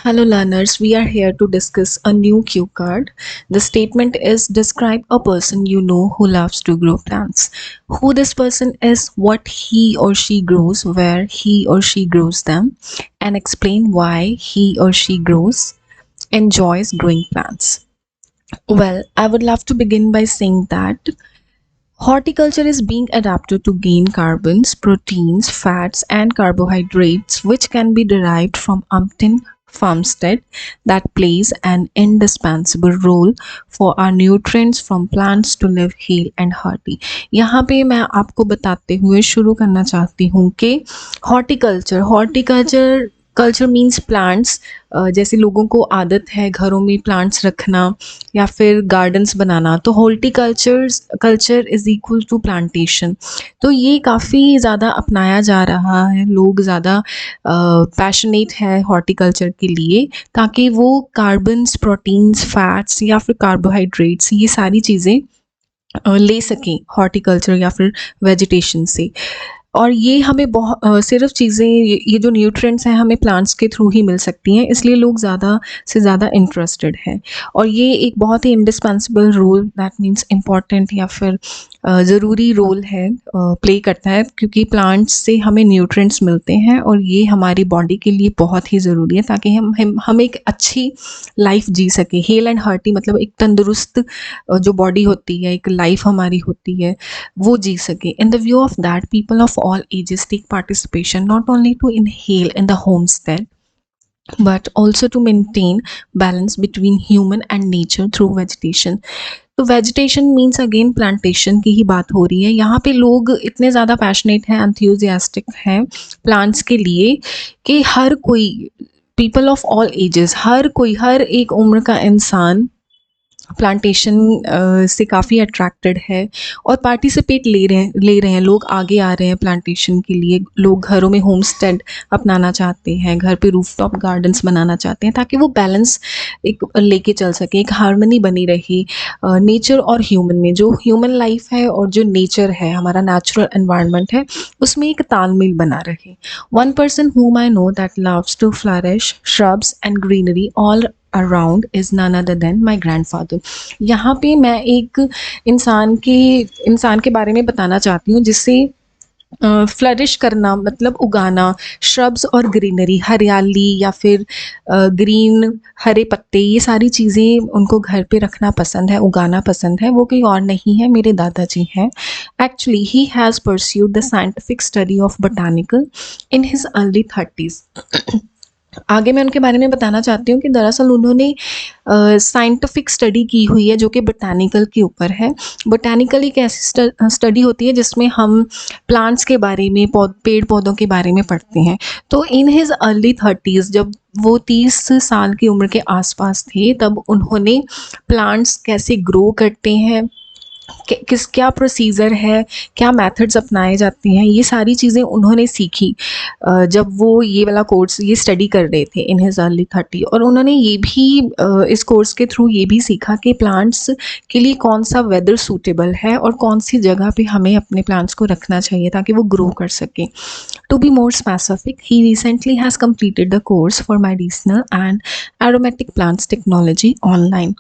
Hello learners, we are here to discuss a new cue card. The statement is describe a person you know who loves to grow plants. Who this person is, what he or she grows, where he or she grows them, and explain why he or she enjoys growing plants. Well, I would love to begin by saying that horticulture is being adapted to gain carbons, proteins, fats, and carbohydrates, which can be derived from Upton farmstead that plays an indispensable role for our nutrients from plants to live heal and hearty. यहाँ पे मैं आपको बताते हुए शुरू करना चाहती हूँ कि हॉर्टिकल्चर कल्चर मीन्स प्लांट्स। जैसे लोगों को आदत है घरों में प्लांट्स रखना या फिर गार्डन्स बनाना, तो culture is equal to plantation. तो ये काफ़ी ज़्यादा अपनाया जा रहा है, लोग ज़्यादा पैशनेट है हॉर्टिकल्चर के लिए, ताकि वो कार्बन्स, प्रोटीन्स, फैट्स या फिर कार्बोहाइड्रेट्स ये सारी चीज़ें ले सकें हॉर्टिकल्चर या फिर वेजिटेशन से। और ये हमें सिर्फ चीज़ें ये जो न्यूट्रिएंट्स हैं हमें प्लांट्स के थ्रू ही मिल सकती हैं, इसलिए लोग ज़्यादा से ज़्यादा इंटरेस्टेड हैं। और ये एक बहुत ही indispensable role, that means important या फिर ज़रूरी रोल है, प्ले करता है, क्योंकि प्लांट्स से हमें न्यूट्रिएंट्स मिलते हैं और ये हमारी बॉडी के लिए बहुत ही ज़रूरी है, ताकि हम एक अच्छी लाइफ जी सकें। हेल एंड हार्टी मतलब एक तंदुरुस्त जो बॉडी होती है, एक लाइफ हमारी होती है, वो जी सके। In the view of that, people of all ages take participation not only to inhale in the homestead but also to maintain balance between human and nature through vegetation. तो vegetation means again plantation की ही बात हो रही है। यहाँ पे लोग इतने ज़्यादा पैशनेट हैं, एंथुसियास्टिक हैं प्लांट्स के लिए कि हर कोई, पीपल ऑफ ऑल एजेस, हर एक उम्र का इंसान प्लांटेशन से काफ़ी अट्रैक्टेड है और पार्टिसिपेट ले रहे हैं। लोग आगे आ रहे हैं प्लांटेशन के लिए। लोग घरों में होमस्टेड अपनाना चाहते हैं, घर पे रूफटॉप गार्डन्स बनाना चाहते हैं, ताकि वो बैलेंस एक लेके चल सके, एक हार्मनी बनी रहे नेचर और ह्यूमन में। जो ह्यूमन लाइफ है और जो नेचर है, हमारा नेचुरल एनवायरनमेंट है, उसमें एक तालमेल बना रहे। One person whom I know that loves to flourish shrubs and greenery all around is none other than my grandfather. यहाँ पे मैं एक इंसान के बारे में बताना चाहती हूँ जिससे फ्लरिश करना मतलब उगाना, श्रब्स और ग्रीनरी, हरियाली या फिर ग्रीन हरे पत्ते, ये सारी चीज़ें उनको घर पे रखना पसंद है, उगाना पसंद है। वो कोई और नहीं है, मेरे दादाजी हैं। Actually he has pursued the scientific study of botanical in his early 30s। आगे मैं उनके बारे में बताना चाहती हूँ कि दरअसल उन्होंने साइंटिफिक स्टडी की हुई है जो कि बोटानिकल के ऊपर है। बोटानिकल एक ऐसी स्टडी होती है जिसमें हम प्लांट्स के बारे में, पेड़ पौधों के बारे में पढ़ते हैं। तो इन हिज अर्ली 30s, जब वो 30 साल की उम्र के आसपास थे, तब उन्होंने प्लांट्स कैसे ग्रो करते हैं, क्या प्रोसीजर है, क्या मेथड्स अपनाए जाते हैं, ये सारी चीज़ें उन्होंने सीखी जब वो ये वाला कोर्स, ये स्टडी कर रहे थे इन हिज अर्ली 30। और उन्होंने ये भी इस कोर्स के थ्रू ये भी सीखा कि प्लांट्स के लिए कौन सा वेदर सूटेबल है और कौन सी जगह पे हमें अपने प्लांट्स को रखना चाहिए ताकि वो ग्रो कर सकें। To be more specific, he recently has completed the course for medicinal and aromatic plants technology online.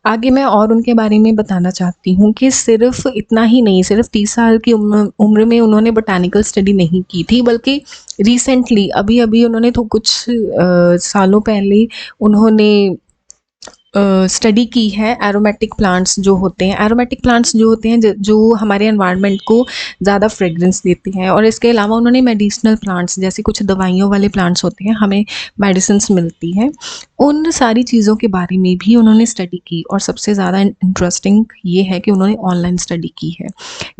आगे मैं और उनके बारे में बताना चाहती हूँ कि सिर्फ इतना ही नहीं, सिर्फ 30 साल की उम्र में उन्होंने बोटानिकल स्टडी नहीं की थी, बल्कि रिसेंटली अभी उन्होंने तो कुछ सालों पहले उन्होंने स्टडी की है एरोमेटिक प्लांट्स जो होते हैं जो हमारे एनवायरनमेंट को ज़्यादा फ्रेगरेंस देते हैं। और इसके अलावा उन्होंने मेडिसिनल प्लांट्स, जैसे कुछ दवाइयों वाले प्लांट्स होते हैं, हमें मेडिसिन्स मिलती हैं, उन सारी चीज़ों के बारे में भी उन्होंने स्टडी की। और सबसे ज़्यादा इंटरेस्टिंग ये है कि उन्होंने ऑनलाइन स्टडी की है।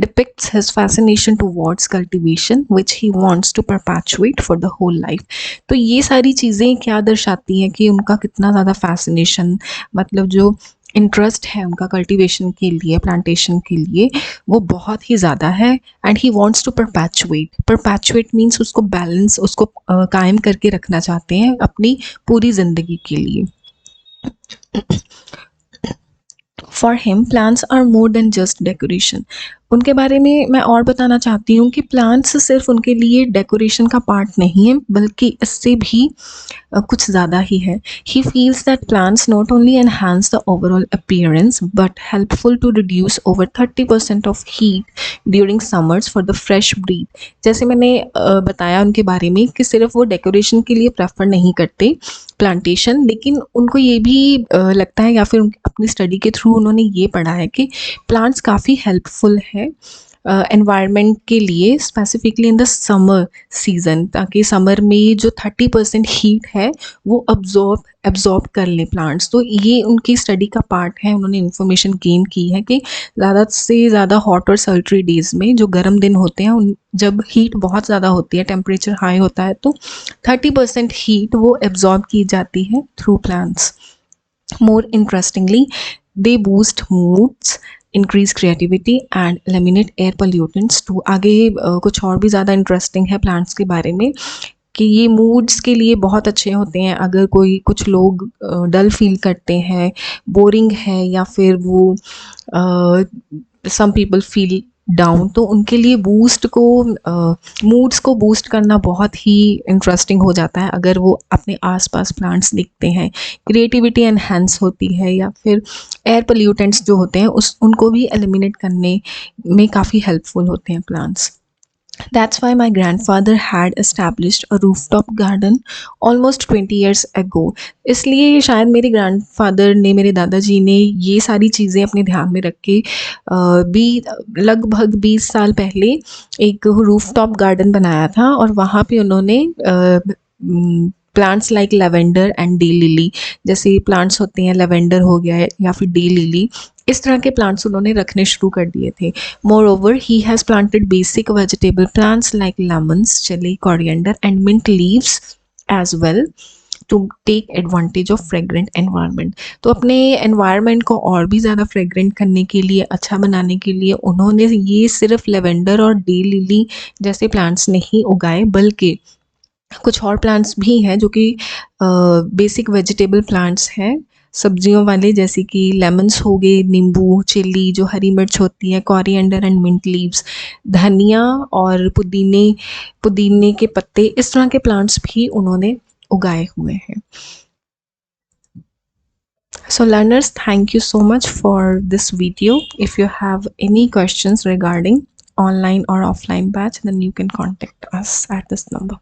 Depicts his fascination towards cultivation which he wants to perpetuate for the whole life. तो ये सारी चीज़ें क्या दर्शाती हैं कि उनका कितना ज़्यादा फैसिनेशन, मतलब जो इंटरेस्ट है उनका कल्टीवेशन के लिए, प्लांटेशन के लिए, वो बहुत ही ज़्यादा है। And he wants to perpetuate means उसको बैलेंस, उसको कायम करके रखना चाहते हैं अपनी पूरी ज़िंदगी के लिए। For him, plants are more than just decoration. उनके बारे में मैं और बताना चाहती हूँ कि प्लांट्स सिर्फ उनके लिए डेकोरेशन का पार्ट नहीं है, बल्कि इससे भी कुछ ज़्यादा ही है। He feels that plants not only enhance the overall appearance but helpful to reduce over 30% of heat during summers for the fresh breath. जैसे मैंने बताया उनके बारे में कि सिर्फ वो डेकोरेशन के लिए प्रेफर नहीं करते प्लांटेशन, लेकिन उनको ये भी लगता है, या फिर अपनी स्टडी के थ्रू उन्होंने ये पढ़ा है कि प्लांट्स काफ़ी हेल्पफुल है एनवायरनमेंट के लिए, specifically in the summer season, ताकि समर में जो 30% हीट है वो एब्जॉर्ब कर लें प्लांट्स। तो ये उनकी स्टडी का पार्ट है, उन्होंने इन्फॉर्मेशन गेन की है कि ज़्यादा से ज़्यादा हॉट और सल्ट्री डेज़ में, जो गर्म दिन होते हैं उन जब हीट बहुत ज़्यादा होती है, टेम्परेचर हाई होता है, तो 30% हीट वो एब्जॉर्ब की जाती है through plants. More interestingly, they boost moods, increase creativity and eliminate air pollutants too। आगे कुछ और भी ज़्यादा इंटरेस्टिंग है प्लांट्स के बारे में कि ये मूड्स के लिए बहुत अच्छे होते हैं। अगर कुछ लोग डल फील करते हैं, बोरिंग है, या फिर वो सम पीपल फील डाउन, तो उनके लिए मूड्स को बूस्ट करना बहुत ही इंटरेस्टिंग हो जाता है अगर वो अपने आसपास प्लांट्स दिखते हैं। क्रिएटिविटी एनहांस होती है, या फिर एयर पोल्यूटेंट्स जो होते हैं उनको भी एलिमिनेट करने में काफ़ी हेल्पफुल होते हैं plants. That's why my grandfather had established a rooftop garden almost 20 years ago। इसलिए शायद मेरे ग्रैंडफादर ने, मेरे दादाजी ने ये सारी चीज़ें अपने ध्यान में रख के भी लगभग 20 साल पहले एक रूफटॉप गार्डन बनाया था, और वहाँ पे उन्होंने plants like lavender and day lily, जैसे प्लांट्स होते हैं, लेवेंडर हो गया या फिर डे लिली, इस तरह के प्लांट्स उन्होंने रखने शुरू कर दिए थे। Moreover, he has planted basic vegetable plants like lemons, chili, coriander, and mint leaves as well to take advantage of fragrant environment। तो अपने environment को और भी ज़्यादा fragrant करने के लिए, अच्छा बनाने के लिए, उन्होंने ये सिर्फ लेवेंडर और डे लिली जैसे प्लांट्स नहीं उगाए, बल्कि कुछ और प्लांट्स भी हैं जो कि बेसिक वेजिटेबल प्लांट्स हैं, सब्जियों वाले, जैसे कि लेमन्स हो गए, नींबू, चिली जो हरी मिर्च होती है, कोरिएंडर एंड मिंट लीव्स, धनिया और पुदीने के पत्ते, इस तरह के प्लांट्स भी उन्होंने उगाए हुए हैं। So learners, thank you so much for this video. If you have any questions regarding online or offline batch, then you can contact us at this number.